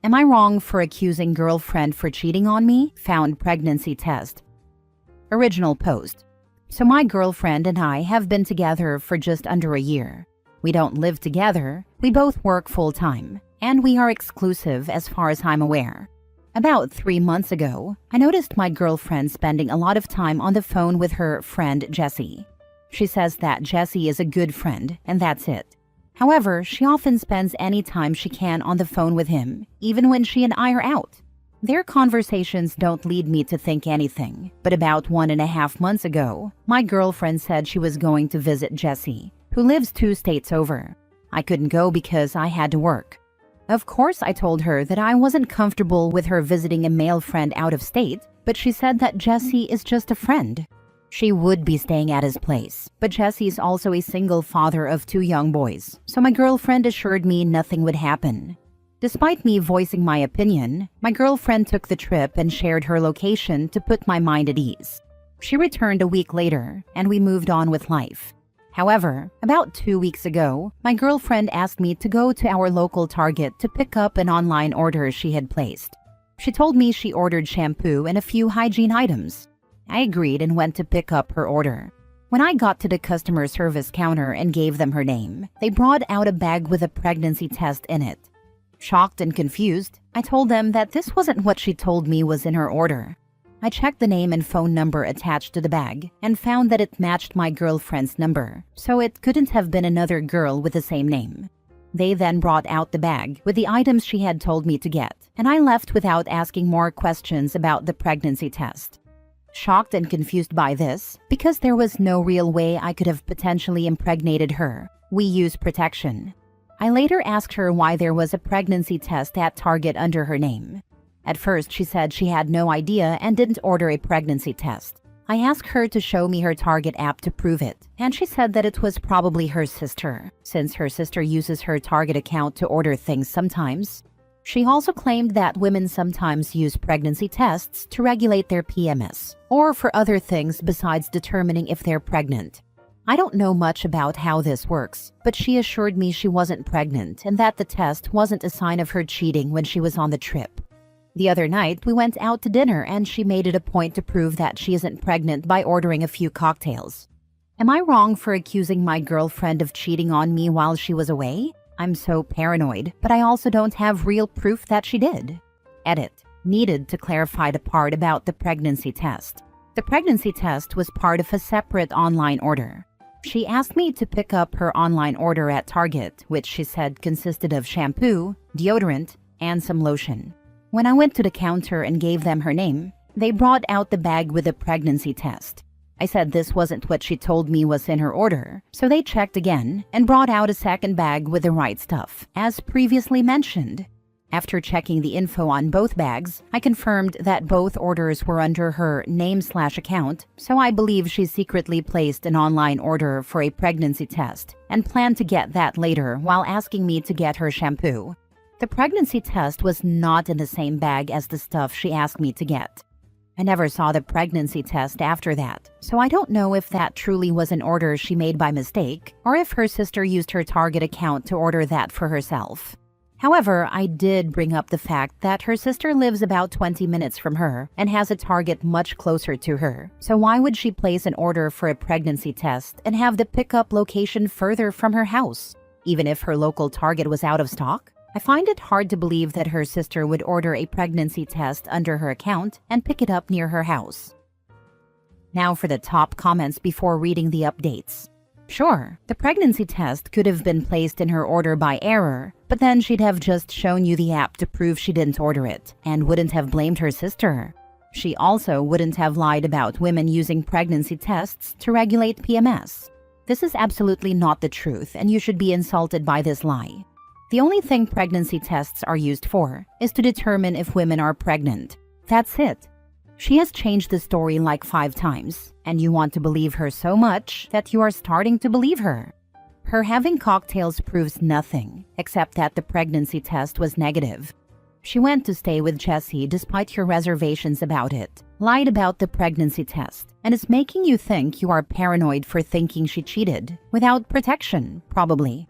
Am I wrong for accusing girlfriend for cheating on me? Found pregnancy test. Original post. So my girlfriend and I have been together for just under a year. We don't live together, we both work full-time, and we are exclusive as far as I'm aware. About 3 months ago, I noticed my girlfriend spending a lot of time on the phone with her friend Jessie. She says that Jessie is a good friend, and that's it. However, she often spends any time she can on the phone with him, even when she and I are out. Their conversations don't lead me to think anything, but about 1.5 months ago, my girlfriend said she was going to visit Jessie, who lives 2 states over. I couldn't go because I had to work. Of course, I told her that I wasn't comfortable with her visiting a male friend out of state, but she said that Jessie is just a friend. She would be staying at his place, but Jesse is also a single father of 2 young boys, so my girlfriend assured me nothing would happen. Despite me voicing my opinion, my girlfriend took the trip and shared her location to put my mind at ease. She returned a week later, and we moved on with life. However, about 2 weeks ago, my girlfriend asked me to go to our local Target to pick up an online order she had placed. She told me she ordered shampoo and a few hygiene items. I agreed and went to pick up her order. When I got to the customer service counter and gave them her name, they brought out a bag with a pregnancy test in it. Shocked and confused, I told them that this wasn't what she told me was in her order. I checked the name and phone number attached to the bag and found that it matched my girlfriend's number, so it couldn't have been another girl with the same name. They then brought out the bag with the items she had told me to get, and I left without asking more questions about the pregnancy test. Shocked and confused by this, because there was no real way I could have potentially impregnated her, we used protection. I later asked her why there was a pregnancy test at Target under her name. At first, she said she had no idea and didn't order a pregnancy test. I asked her to show me her Target app to prove it, and she said that it was probably her sister, since her sister uses her Target account to order things sometimes. She also claimed that women sometimes use pregnancy tests to regulate their PMS, or for other things besides determining if they're pregnant. I don't know much about how this works, but she assured me she wasn't pregnant and that the test wasn't a sign of her cheating when she was on the trip. The other night, we went out to dinner and she made it a point to prove that she isn't pregnant by ordering a few cocktails. Am I wrong for accusing my girlfriend of cheating on me while she was away? I'm so paranoid, but I also don't have real proof that she did. Edit. Needed to clarify the part about the pregnancy test. The pregnancy test was part of a separate online order. She asked me to pick up her online order at Target, which she said consisted of shampoo, deodorant, and some lotion. When I went to the counter and gave them her name, they brought out the bag with the pregnancy test. I said this wasn't what she told me was in her order, so they checked again and brought out a second bag with the right stuff, as previously mentioned. After checking the info on both bags, I confirmed that both orders were under her name/account, so I believe she secretly placed an online order for a pregnancy test and planned to get that later while asking me to get her shampoo. The pregnancy test was not in the same bag as the stuff she asked me to get. I never saw the pregnancy test after that, so I don't know if that truly was an order she made by mistake or if her sister used her Target account to order that for herself. However, I did bring up the fact that her sister lives about 20 minutes from her and has a Target much closer to her, so why would she place an order for a pregnancy test and have the pickup location further from her house, even if her local Target was out of stock? I find it hard to believe that her sister would order a pregnancy test under her account and pick it up near her house. Now for the top comments before reading the updates. Sure, the pregnancy test could have been placed in her order by error, but then she'd have just shown you the app to prove she didn't order it, and wouldn't have blamed her sister. She also wouldn't have lied about women using pregnancy tests to regulate PMS. This is absolutely not the truth, and you should be insulted by this lie. The only thing pregnancy tests are used for is to determine if women are pregnant. That's it. She has changed the story like 5 times, and you want to believe her so much that you are starting to believe her. Her having cocktails proves nothing, except that the pregnancy test was negative. She went to stay with Jessie despite your reservations about it, lied about the pregnancy test, and is making you think you are paranoid for thinking she cheated, without protection, probably.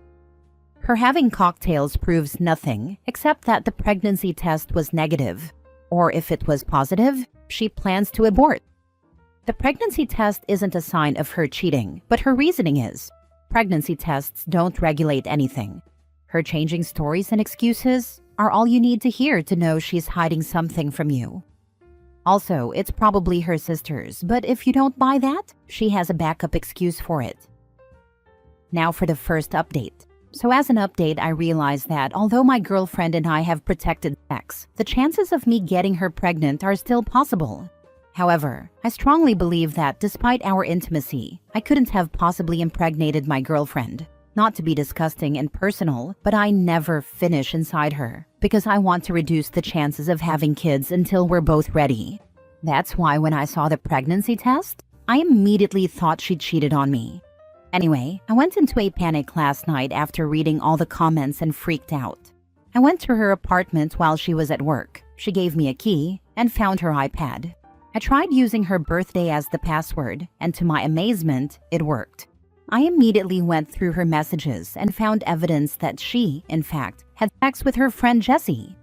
Her having cocktails proves nothing except that the pregnancy test was negative. Or if it was positive, she plans to abort. The pregnancy test isn't a sign of her cheating, but her reasoning is. Pregnancy tests don't regulate anything. Her changing stories and excuses are all you need to hear to know she's hiding something from you. Also, it's probably her sister's, but if you don't buy that, she has a backup excuse for it. Now for the first update. So as an update, I realized that although my girlfriend and I have protected sex, the chances of me getting her pregnant are still possible. However, I strongly believe that despite our intimacy, I couldn't have possibly impregnated my girlfriend. Not to be disgusting and personal, but I never finish inside her because I want to reduce the chances of having kids until we're both ready. That's why when I saw the pregnancy test, I immediately thought she cheated on me. Anyway, I went into a panic last night after reading all the comments and freaked out. I went to her apartment while she was at work. She gave me a key and found her iPad. I tried using her birthday as the password, and to my amazement, it worked. I immediately went through her messages and found evidence that she, in fact, had sex with her friend Jessie.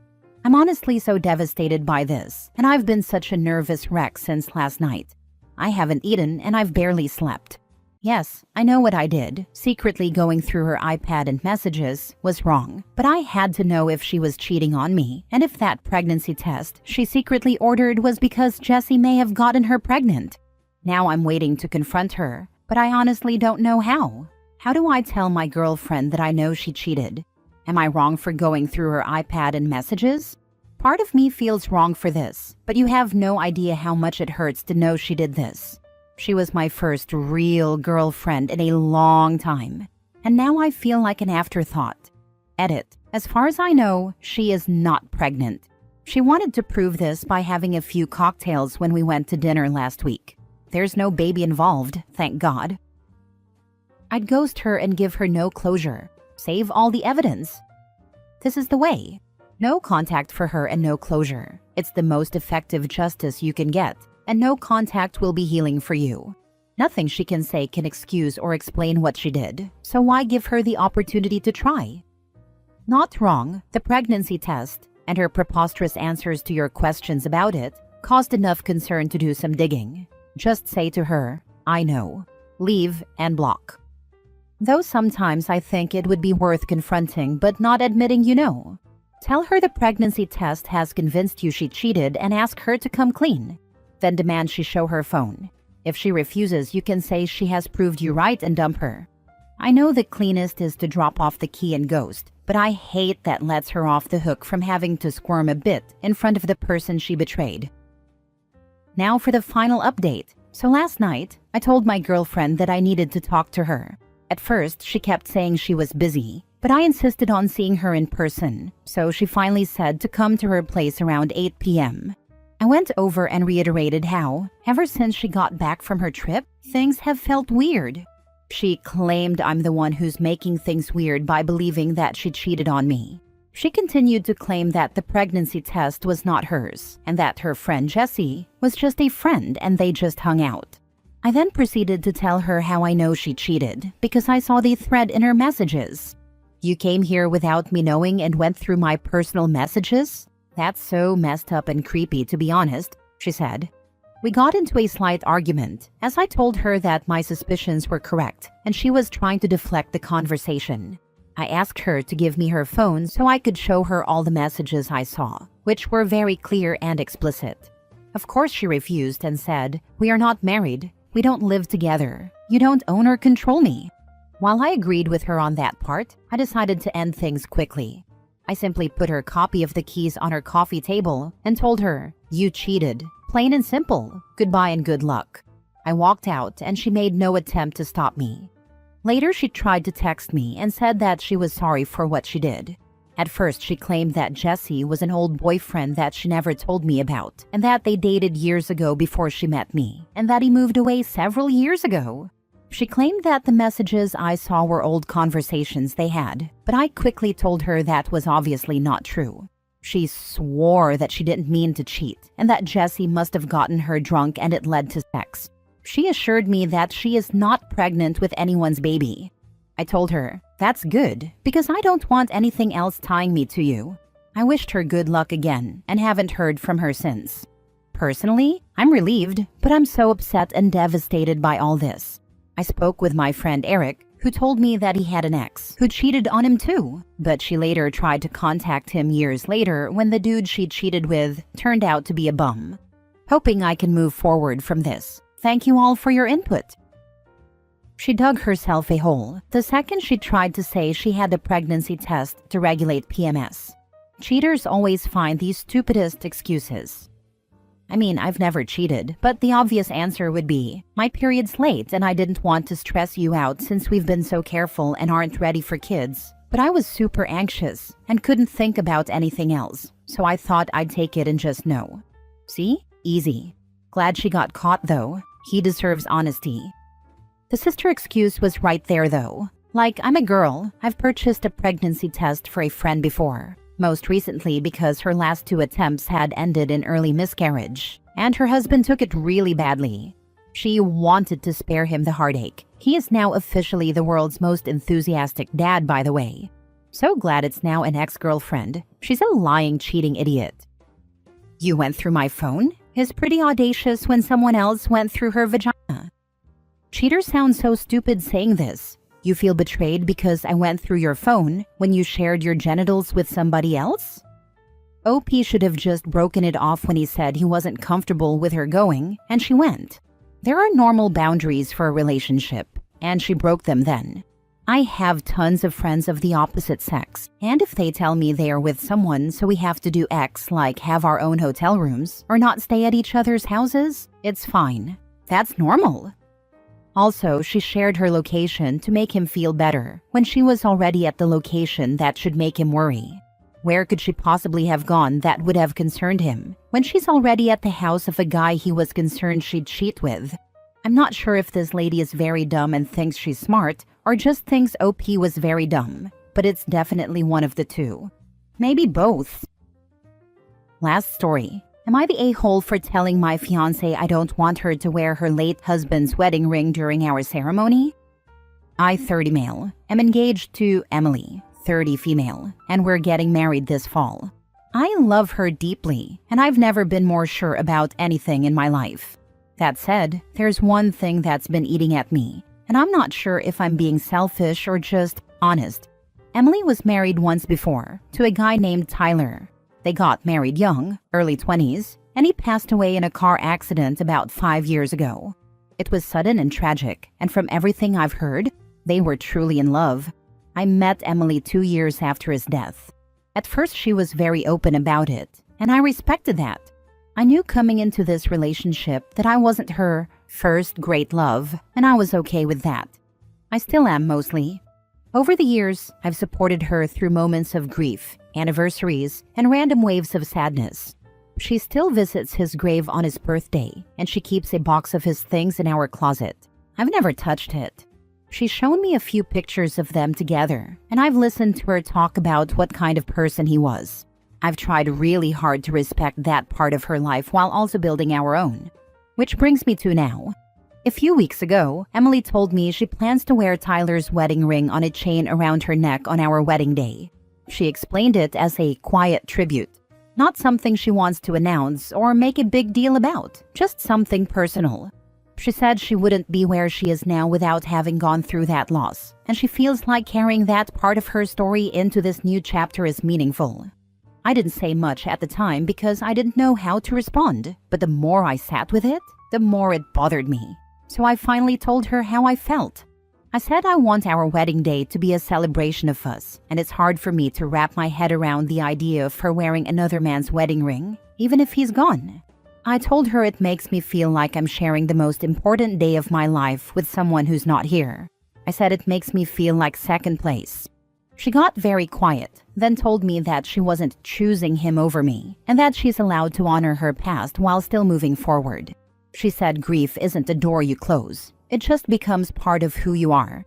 I'm honestly so devastated by this, and I've been such a nervous wreck since last night. I haven't eaten and I've barely slept. Yes, I know what I did. Secretly going through her iPad and messages was wrong, but I had to know if she was cheating on me, and if that pregnancy test she secretly ordered was because Jessie may have gotten her pregnant. Now I'm waiting to confront her, but I honestly don't know how. How do I tell my girlfriend that I know she cheated? Am I wrong for going through her iPad and messages? Part of me feels wrong for this, but you have no idea how much it hurts to know she did this. She was my first real girlfriend in a long time, and now I feel like an afterthought. Edit. As far as I know, she is not pregnant. She wanted to prove this by having a few cocktails when we went to dinner last week. There's no baby involved, thank God. I'd ghost her and give her no closure. Save all the evidence. This is the way. No contact for her and no closure. It's the most effective justice you can get, and no contact will be healing for you. Nothing she can say can excuse or explain what she did, so why give her the opportunity to try? Not wrong, the pregnancy test and her preposterous answers to your questions about it caused enough concern to do some digging. Just say to her, I know. Leave and block. Though sometimes I think it would be worth confronting but not admitting you know. Tell her the pregnancy test has convinced you she cheated and ask her to come clean. Then demand she show her phone. If she refuses, you can say she has proved you right and dump her. I know the cleanest is to drop off the key and ghost, but I hate that lets her off the hook from having to squirm a bit in front of the person she betrayed. Now for the final update. So last night, I told my girlfriend that I needed to talk to her. At first, she kept saying she was busy, but I insisted on seeing her in person, so she finally said to come to her place around 8 p.m. I went over and reiterated how, ever since she got back from her trip, things have felt weird. She claimed I'm the one who's making things weird by believing that she cheated on me. She continued to claim that the pregnancy test was not hers, and that her friend Jessie was just a friend and they just hung out. I then proceeded to tell her how I know she cheated, because I saw the thread in her messages. You came here without me knowing and went through my personal messages? That's so messed up and creepy, to be honest, she said. We got into a slight argument, as I told her that my suspicions were correct, and she was trying to deflect the conversation. I asked her to give me her phone so I could show her all the messages I saw, which were very clear and explicit. Of course she refused and said, "We are not married. We don't live together. You don't own or control me." While I agreed with her on that part, I decided to end things quickly. I simply put her copy of the keys on her coffee table and told her, "You cheated. Plain and simple. Goodbye and good luck." I walked out and she made no attempt to stop me. Later, she tried to text me and said that she was sorry for what she did. At first, she claimed that Jesse was an old boyfriend that she never told me about, and that they dated years ago before she met me, and that he moved away several years ago. She claimed that the messages I saw were old conversations they had, but I quickly told her that was obviously not true. She swore that she didn't mean to cheat, and that Jesse must have gotten her drunk and it led to sex. She assured me that she is not pregnant with anyone's baby. I told her, "That's good, because I don't want anything else tying me to you." I wished her good luck again and haven't heard from her since. Personally, I'm relieved, but I'm so upset and devastated by all this. I spoke with my friend Eric, who told me that he had an ex who cheated on him too, but she later tried to contact him years later when the dude she cheated with turned out to be a bum. Hoping I can move forward from this. Thank you all for your input. She dug herself a hole the second she tried to say she had a pregnancy test to regulate PMS. Cheaters always find these stupidest excuses. I mean, I've never cheated, but the obvious answer would be, my period's late and I didn't want to stress you out since we've been so careful and aren't ready for kids. But I was super anxious and couldn't think about anything else, so I thought I'd take it and just know. See? Easy. Glad she got caught though. He deserves honesty. The sister excuse was right there though. Like, I'm a girl. I've purchased a pregnancy test for a friend before. Most recently because her last 2 attempts had ended in early miscarriage, and her husband took it really badly. She wanted to spare him the heartache. He is now officially the world's most enthusiastic dad, by the way. So glad it's now an ex-girlfriend. She's a lying, cheating idiot. You went through my phone? Is pretty audacious when someone else went through her vagina. Cheaters sound so stupid saying this. You feel betrayed because I went through your phone when you shared your genitals with somebody else? OP should have just broken it off when he said he wasn't comfortable with her going, and she went. There are normal boundaries for a relationship, and she broke them then. I have tons of friends of the opposite sex, and if they tell me they are with someone so we have to do X like have our own hotel rooms or not stay at each other's houses, it's fine. That's normal. Also, she shared her location to make him feel better when she was already at the location that should make him worry. Where could she possibly have gone that would have concerned him when she's already at the house of a guy he was concerned she'd cheat with? I'm not sure if this lady is very dumb and thinks she's smart or just thinks OP was very dumb, but it's definitely one of the two. Maybe both. Last story. Am I the a-hole for telling my fiancé I don't want her to wear her late husband's wedding ring during our ceremony? I, 30 male, am engaged to Emily, 30 female, and we're getting married this fall. I love her deeply, and I've never been more sure about anything in my life. That said, there's one thing that's been eating at me, and I'm not sure if I'm being selfish or just honest. Emily was married once before, to a guy named Tyler. They got married young, early 20s, and he passed away in a car accident about 5 years ago. It was sudden and tragic, and from everything I've heard, they were truly in love. I met Emily 2 years after his death. At first, she was very open about it, and I respected that. I knew coming into this relationship that I wasn't her first great love, and I was okay with that. I still am mostly. Over the years, I've supported her through moments of grief, anniversaries, and random waves of sadness. She still visits his grave on his birthday, and she keeps a box of his things in our closet. I've never touched it. She's shown me a few pictures of them together, and I've listened to her talk about what kind of person he was. I've tried really hard to respect that part of her life while also building our own. Which brings me to now. A few weeks ago, Emily told me she plans to wear Tyler's wedding ring on a chain around her neck on our wedding day. She explained it as a quiet tribute, not something she wants to announce or make a big deal about, just something personal. She said she wouldn't be where she is now without having gone through that loss, and she feels like carrying that part of her story into this new chapter is meaningful. I didn't say much at the time because I didn't know how to respond, but the more I sat with it, the more it bothered me. So I finally told her how I felt. I said I want our wedding day to be a celebration of us, and it's hard for me to wrap my head around the idea of her wearing another man's wedding ring, even if he's gone. I told her it makes me feel like I'm sharing the most important day of my life with someone who's not here. I said it makes me feel like second place. She got very quiet, then told me that she wasn't choosing him over me, and that she's allowed to honor her past while still moving forward. She said grief isn't a door you close. It just becomes part of who you are.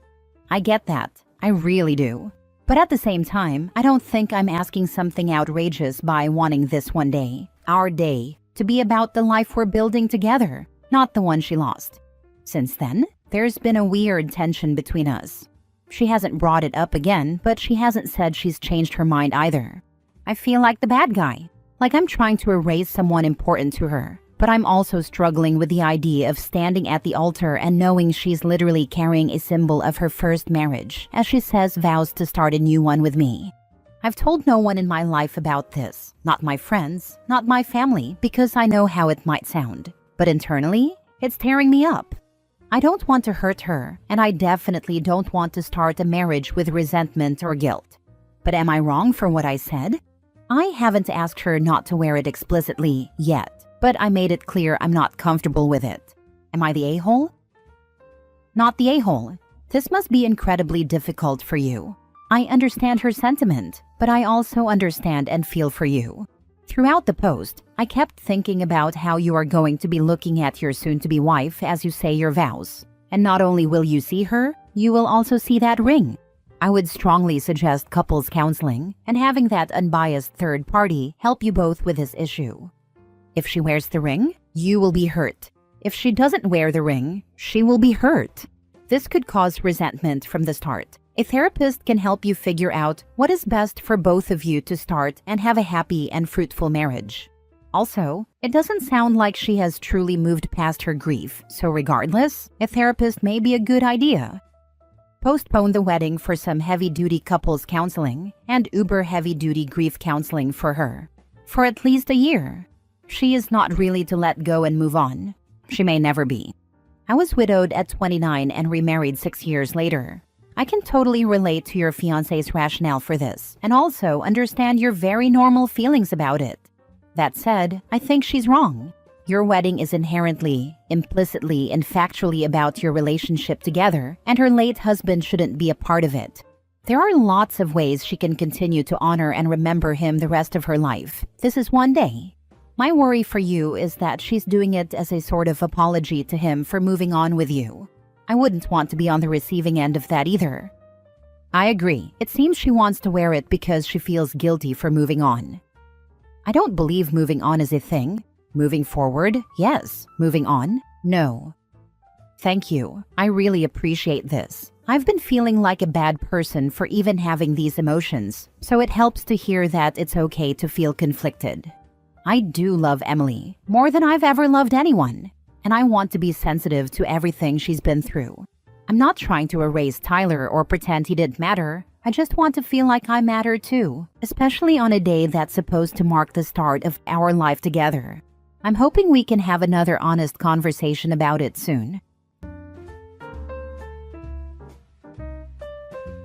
I get that. I really do. But at the same time, I don't think I'm asking something outrageous by wanting this one day, our day, to be about the life we're building together, not the one she lost. Since then, there's been a weird tension between us. She hasn't brought it up again, but she hasn't said she's changed her mind either. I feel like the bad guy, like I'm trying to erase someone important to her. But I'm also struggling with the idea of standing at the altar and knowing she's literally carrying a symbol of her first marriage, as she says vows to start a new one with me. I've told no one in my life about this, not my friends, not my family, because I know how it might sound. But internally, it's tearing me up. I don't want to hurt her, and I definitely don't want to start a marriage with resentment or guilt. But am I wrong for what I said? I haven't asked her not to wear it explicitly yet, but I made it clear I'm not comfortable with it. Am I the a-hole? Not the a-hole. This must be incredibly difficult for you. I understand her sentiment, but I also understand and feel for you. Throughout the post, I kept thinking about how you are going to be looking at your soon-to-be wife as you say your vows. And not only will you see her, you will also see that ring. I would strongly suggest couples counseling and having that unbiased third party help you both with this issue. If she wears the ring, you will be hurt. If she doesn't wear the ring, she will be hurt. This could cause resentment from the start. A therapist can help you figure out what is best for both of you to start and have a happy and fruitful marriage. Also, it doesn't sound like she has truly moved past her grief, so regardless, a therapist may be a good idea. Postpone the wedding for some heavy-duty couples counseling and uber heavy-duty grief counseling for her. For at least a year. She is not really to let go and move on. She may never be. I was widowed at 29 and remarried 6 years later. I can totally relate to your fiancé's rationale for this, and also understand your very normal feelings about it. That said, I think she's wrong. Your wedding is inherently, implicitly, and factually about your relationship together, and her late husband shouldn't be a part of it. There are lots of ways she can continue to honor and remember him the rest of her life. This is one day. My worry for you is that she's doing it as a sort of apology to him for moving on with you. I wouldn't want to be on the receiving end of that either. I agree. It seems she wants to wear it because she feels guilty for moving on. I don't believe moving on is a thing. Moving forward, yes. Moving on, no. Thank you. I really appreciate this. I've been feeling like a bad person for even having these emotions, so it helps to hear that it's okay to feel conflicted. I do love Emily, more than I've ever loved anyone. And I want to be sensitive to everything she's been through. I'm not trying to erase Tyler or pretend he didn't matter. I just want to feel like I matter too, especially on a day that's supposed to mark the start of our life together. I'm hoping we can have another honest conversation about it soon.